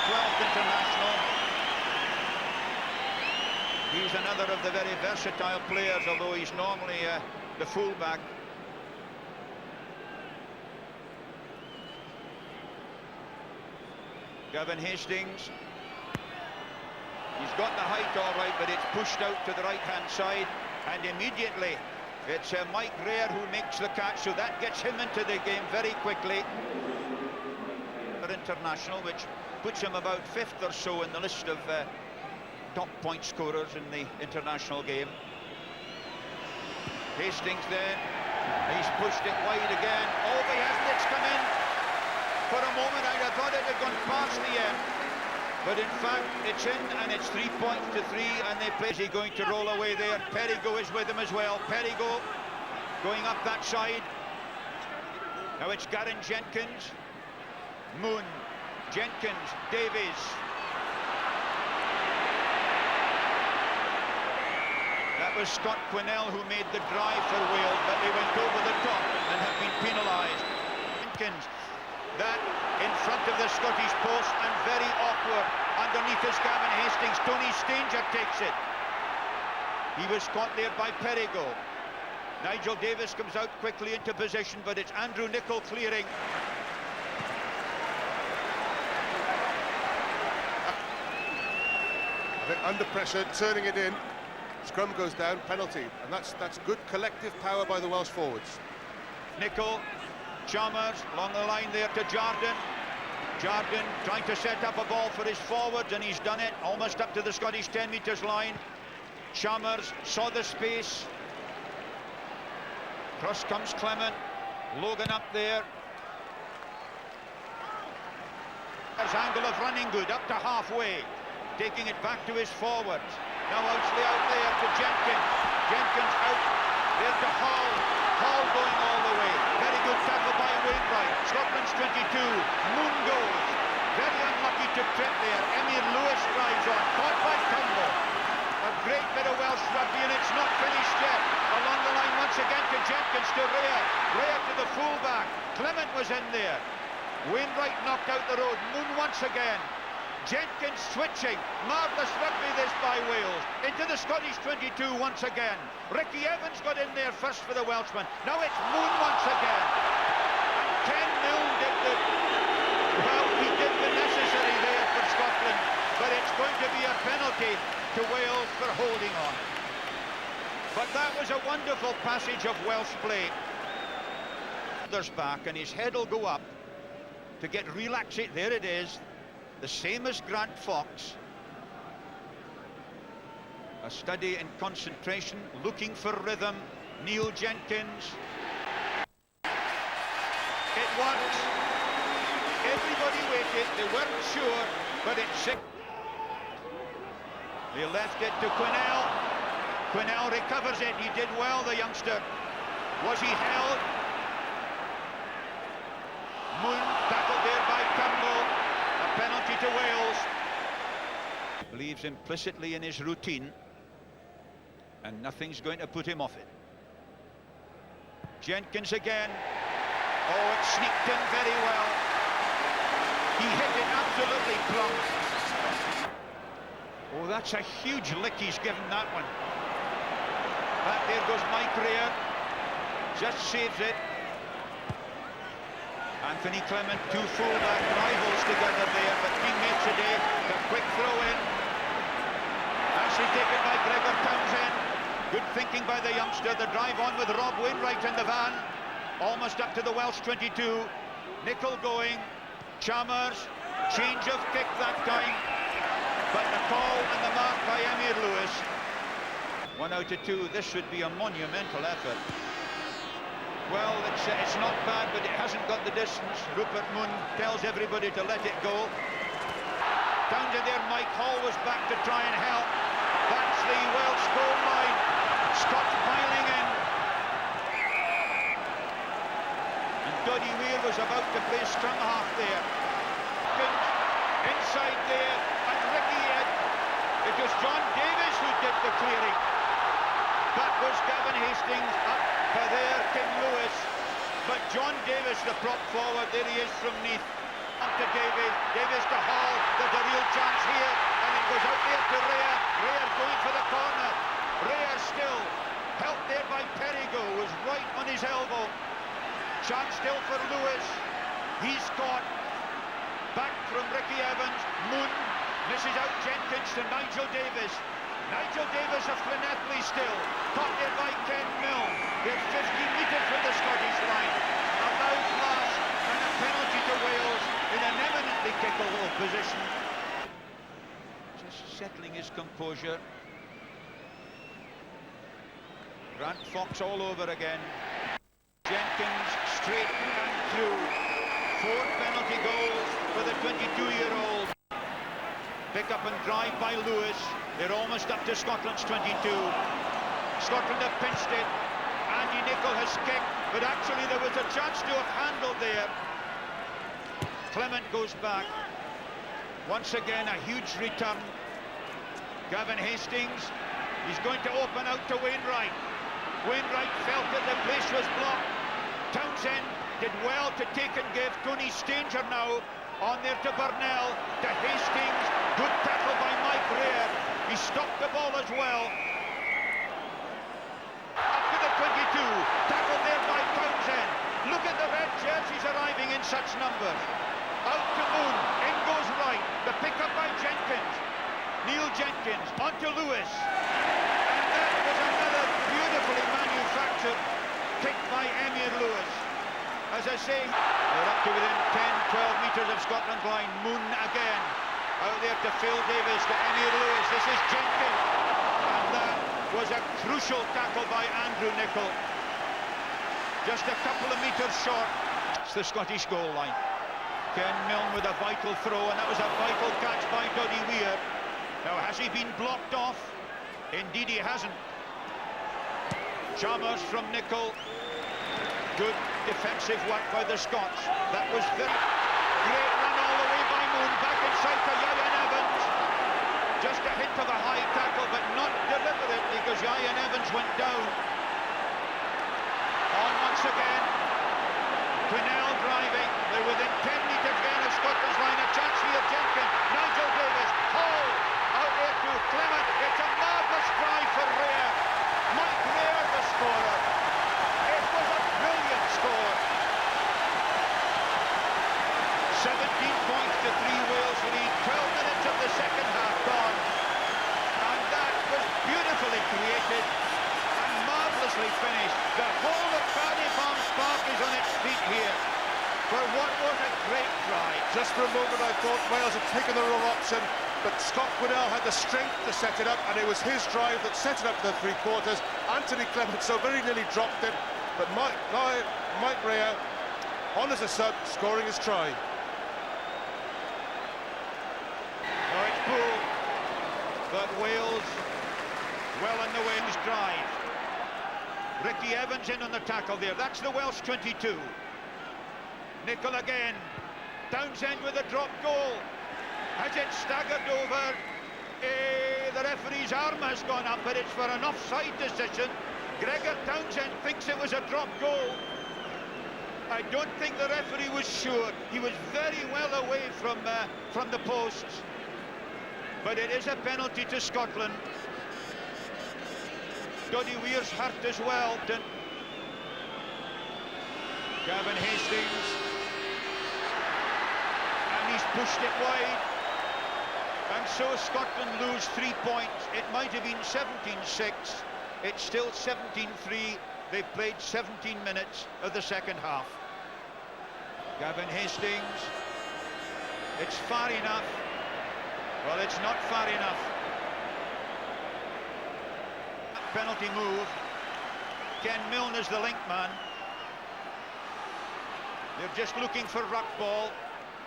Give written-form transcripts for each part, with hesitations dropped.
12th international. He's another of the very versatile players, although he's normally the fullback. Gavin Hastings. He's got the height all right, but it's pushed out to the right-hand side, and immediately it's Mike Greer who makes the catch, so that gets him into the game very quickly. International, which puts him about 5th or so in the list of top point scorers in the international game. Hastings then, he's pushed it wide again. Oh, he hasn't, it's come in. For a moment I thought it had gone past the end, but in fact it's in, and it's 3 points to 3, and they play. Is he going to roll away there? Perigo is with him as well. Perigo going up that side. Now it's Garen Jenkins. Moon, Jenkins, Davies. That was Scott Quinnell who made the drive for Wales, but they went over the top and have been penalised. Jenkins, that in front of the Scottish post, and very awkward. Underneath is Gavin Hastings. Tony Stanger takes it. He was caught there by Perigo. Nigel Davis comes out quickly into position, but it's Andrew Nicol clearing. Under pressure, turning it in. Scrum goes down, penalty, and that's good collective power by the Welsh forwards. Nicol, Chalmers along the line there to Jardine. Jardine trying to set up a ball for his forwards, and he's done it almost up to the Scottish 10 metres line. Chalmers saw the space. Cross comes Clement. Logan up there. There's angle of running good up to halfway. Taking it back to his forwards. Now Outsley out there to Jenkins. Jenkins out there to Hall. Hall going all the way. Very good tackle by Wainwright. Scotland's 22. Moon goes. Very unlucky to trip there. Emyr Lewis drives on. Caught by Turnbull. A great bit of Welsh rugby, and it's not finished yet. Along the line once again to Jenkins, to Rea. Rea to the fullback. Clement was in there. Wainwright knocked out the road. Moon once again. Jenkins switching. Marvellous rugby this by Wales. Into the Scottish 22 once again. Ricky Evans got in there first for the Welshman. Now it's Moon once again. 10-0 did the... Well, he did the necessary there for Scotland, but it's going to be a penalty to Wales for holding on. But that was a wonderful passage of Welsh play. There's back, and his head will go up to get relaxed. There it is. The same as Grant Fox. A study in concentration, looking for rhythm. Neil Jenkins. It works. Everybody waited, they weren't sure, but it's sick. They left it to Quinnell. Quinnell recovers it. He did well, the youngster. Was he held? Moon tackled there by Turnbull. A penalty to Wales. Believes implicitly in his routine, and nothing's going to put him off it. Jenkins again. Oh, it sneaked in very well. He hit it absolutely plumb. Oh, that's a huge lick he's given that one. Back there goes Mike Greer. Just saves it. Anthony Clement, two full-back rivals together there, but teammates today. The quick throw in. Actually taken by Gregor Townsend. Good thinking by the youngster. The drive on with Rob Wainwright in the van. Almost up to the Welsh 22. Nicol going. Chalmers. Change of kick that time. But the call and the mark by Emyr Lewis. 1 out of 2. This should be a monumental effort. Well, it's not bad, but it hasn't got the distance. Rupert Moon tells everybody to let it go. Down to there, Mike Hall was back to try and help. That's the Welsh goal line. Scots piling in. And Doddy Weir was about to play strung half there. Inside there, and Ricky Ed. It was John Davis who did the clearing. That was Gavin Hastings up by there, Kim Lewis. But John Davis, the prop forward, there he is from Neath. Up to Davis, Davis to Hall, the Davis out there to Rea. Rea going for the corner. Rea still helped there by Perigo, was right on his elbow. Chance still for Lewis. He's caught. Back from Ricky Evans. Moon misses out Jenkins to Nigel Davis. Nigel Davis of Llanelli still. Caught there by Ken Milne. They're 50 metres from the Scottish line. A loud blast and a penalty to Wales in an eminently kickable position. Just settling his composure. Grant Fox all over again. Jenkins straight and through. 4 penalty goals for the 22-year-old. Pick up and drive by Lewis. They're almost up to Scotland's 22. Scotland have pinched it. Andy Nicol has kicked, but actually there was a chance to have handled there. Clement goes back. Once again, a huge return. Gavin Hastings, he's going to open out to Wainwright. Wainwright felt that the place was blocked. Townsend did well to take and give. Tony Stanger now on there to Burnell, to Hastings. Good tackle by Mike Rea. He stopped the ball as well. Up to the 22. Tackled there by Townsend. Look at the red jerseys arriving in such numbers. Out to Moon. In goes Wright. The pick up by Jenkins. Neil Jenkins onto Lewis. And that was another beautifully manufactured kick by Emyr Lewis. As I say, they're up to within 10-12 metres of Scotland's line. Moon again. Out there to Phil Davis, to Emyr Lewis. This is Jenkins. And that was a crucial tackle by Andrew Nicol. Just a couple of metres short. It's the Scottish goal line. Ken Milne with a vital throw, and that was a vital catch by Doddy Weir. Now, has he been blocked off? Indeed he hasn't. Chalmers from Nicol. Good defensive work by the Scots. That was very great run all the way by Moon. Back inside to Ian Evans. Just a hint of a high tackle, but not deliberately, because Ian Evans went down. On once again. Quinnell driving. They're within 10 metres again of Scotland's line. A chance here, Jenkins. Nigel Davis. Hall. Out there to Clement. It's a marvellous try for Rea. Mike Rea, the scorer. It was a brilliant score. 17 points to 3 Wales lead. 12 minutes of the second half gone. And that was beautifully created and marvellously finished. The whole of Paddy Farms Park is on its feet here. For what was a great try. Just for a moment I thought Wales had taken the wrong option, but Scott Quinnell had the strength to set it up, and it was his drive that set it up to the 3/4. Anthony Clement so very nearly dropped it, but Mike Rea, on as a sub, scoring his try. Oh, it's Poole, but Wales well on the wings drive. Ricky Evans in on the tackle there. That's the Welsh 22. Nicol again. Townsend with a drop goal. Has it staggered over? The referee's arm has gone up, but it's for an offside decision. Gregor Townsend thinks it was a drop goal. I don't think the referee was sure. He was very well away from the posts. But it is a penalty to Scotland. Doddy Weir's hurt as well. Gavin Hastings. And he's pushed it wide. And so Scotland lose 3 points. It might have been 17-6. It's still 17-3. They've played 17 minutes of the second half. Gavin Hastings. It's far enough. Well, it's not far enough. Penalty move. Ken Milne is the link man. They're just looking for ruck ball.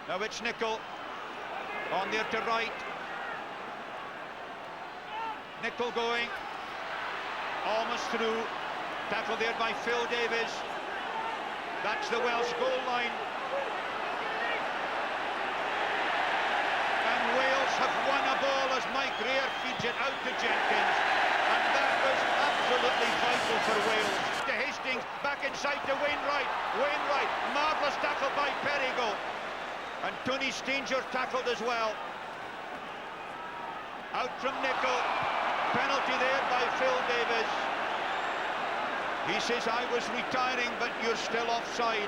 Now it's Nicol. On there to Wright. Nicol going. Almost through. Tackle there by Phil Davis. That's the Welsh goal line. And Wales have won a ball as Mike Rea feeds it out to Jenkins. And that was absolutely vital for Wales. To Hastings, back inside to Wainwright. Wainwright, marvellous tackle by Perigo. And Tony Stanger tackled as well. Out from Nicol. Penalty there by Phil Davis. He says, I was retiring, but you're still offside.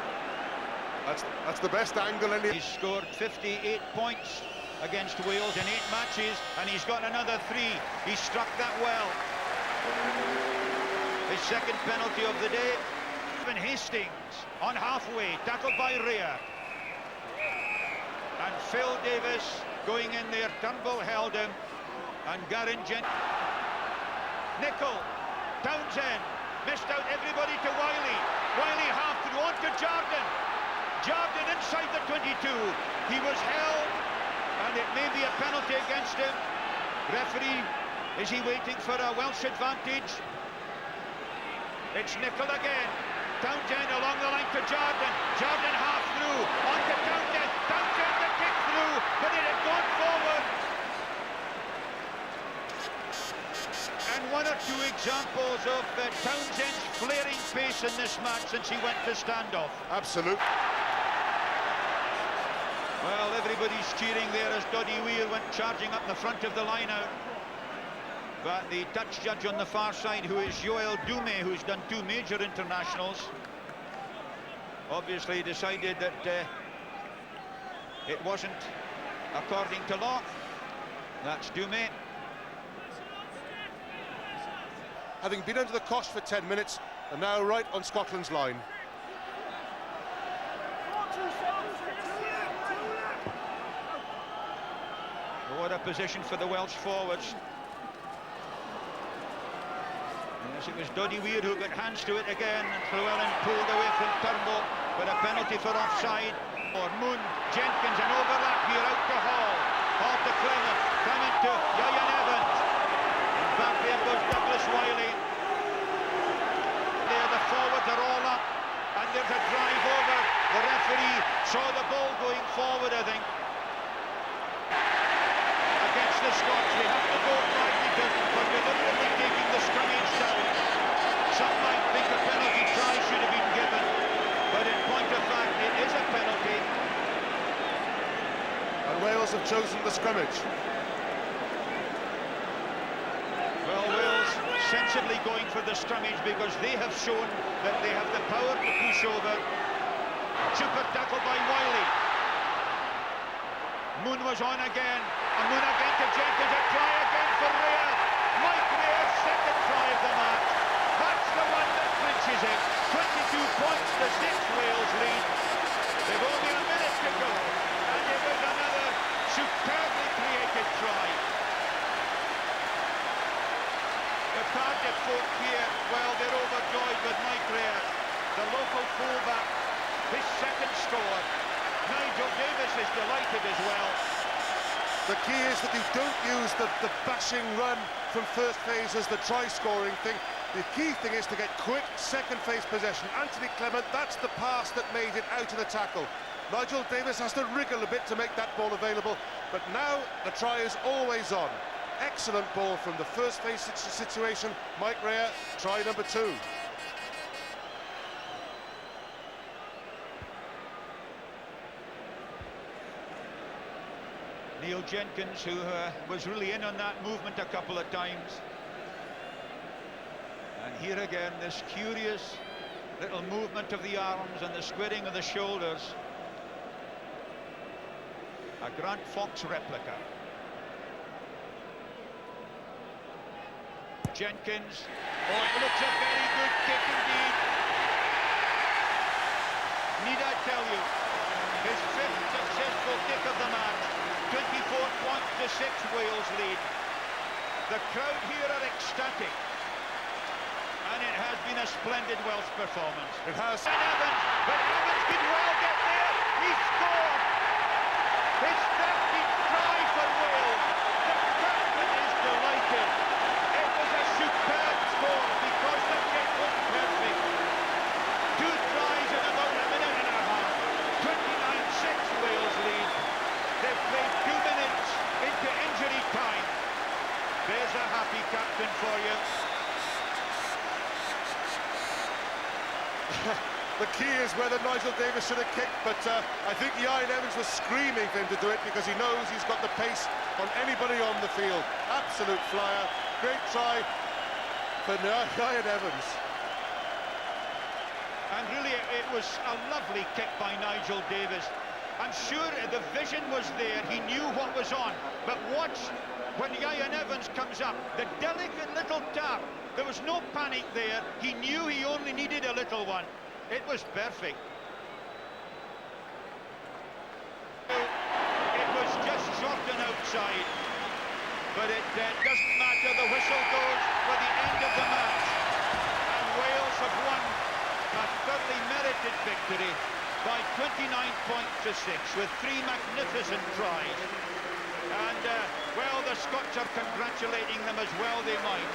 That's the best angle in the... He's scored 58 points against Wales in 8 matches, and he's got another 3. He struck that well. His second penalty of the day. Even Hastings on halfway, tackled by Rea. And Phil Davis going in there. Turnbull held him, and Garin Nicol, Townsend, missed out everybody to Wiley. Wiley half through on to Jordan. Jordan inside the 22. He was held, and it may be a penalty against him. Referee, is he waiting for a Welsh advantage? It's Nicol again. Townsend along the line to Jordan. Jordan half through, on to Townsend. Townsend the kick through, but it had gone forward. And 1 or 2 examples of Townsend's flaring pace in this match since he went to standoff. Absolute. Well, everybody's cheering there as Doddy Weir went charging up the front of the line out. But the touch judge on the far side, who is Joël Doumé, who's done 2 major internationals, obviously decided that it wasn't according to law. That's Doumé. Having been under the cosh for 10 minutes, and now right on Scotland's line. What a position for the Welsh forwards. Yes, it was Doddy Weir who got hands to it again, and Llewellyn pulled away from Turnbull, but a penalty for offside. Or Moon, Jenkins, an overlap here out to Hall. Hall to Clement, Clement to Ieuan Evans. And back there goes Douglas Wiley. There the forwards are all up, and there's a drive over. The referee saw the ball going forward, I think. Against the Scots, they have to go pragmatic for deliberately taking the scrummage down. Some might think a penalty try should have been given, but in point of fact, it is a penalty. And Wales have chosen the scrummage. Well, Wales sensibly going for the scrummage because they have shown that they have the power to push over. Super tackle by Wiley. Moon was on again, and Moon again to Jenkins, a try again for Rea. Mike Rea's second try of the match. That's the one that clinches it. 22 points to 6 Wales lead. They've only a minute to go, and it was another superbly created try. The Cardiff folk here, well, they're overjoyed with Mike Rea, the local fullback, his second score. Nigel Davis is delighted as well. The key is that you don't use the bashing run from first phase as the try-scoring thing. The key thing is to get quick second phase possession. Anthony Clement, that's the pass that made it out of the tackle. Nigel Davis has to wriggle a bit to make that ball available, but now the try is always on. Excellent ball from the first phase situation. Mike Rea, try number 2. Neil Jenkins, who was really in on that movement a couple of times. And here again, this curious little movement of the arms and the squaring of the shoulders. A Grant Fox replica. Jenkins. Oh, it looks a very good kick indeed. Need I tell you, his 5th successful kick of the match. 24 points to 6 Wales lead. The crowd here are ecstatic, and it has been a splendid Welsh performance. It has. And Evans, but Evans could well get there. He scored his 13th try for Wales. The captain is delighted. It was a superb score because the kick was perfect. 2 tries in about a minute and a half. 29-6 Wales lead. They've played 2 minutes into injury time. There's a happy captain for you. the key is whether Nigel Davis should have kicked, but I think Ian Evans was screaming for him to do it because he knows he's got the pace on anybody on the field. Absolute flyer. Great try for Ian Evans. And really, it was a lovely kick by Nigel Davis. I'm sure the vision was there, he knew what was on. But watch when Ian Evans comes up, the delicate little tap. There was no panic there. He knew he only needed a little one. It was perfect. It was just short and outside. But it doesn't matter. The whistle goes for the end of the match. And Wales have won a thoroughly merited victory by 29 points to 6 with 3 magnificent tries. And, well, the Scots are congratulating them as well they might.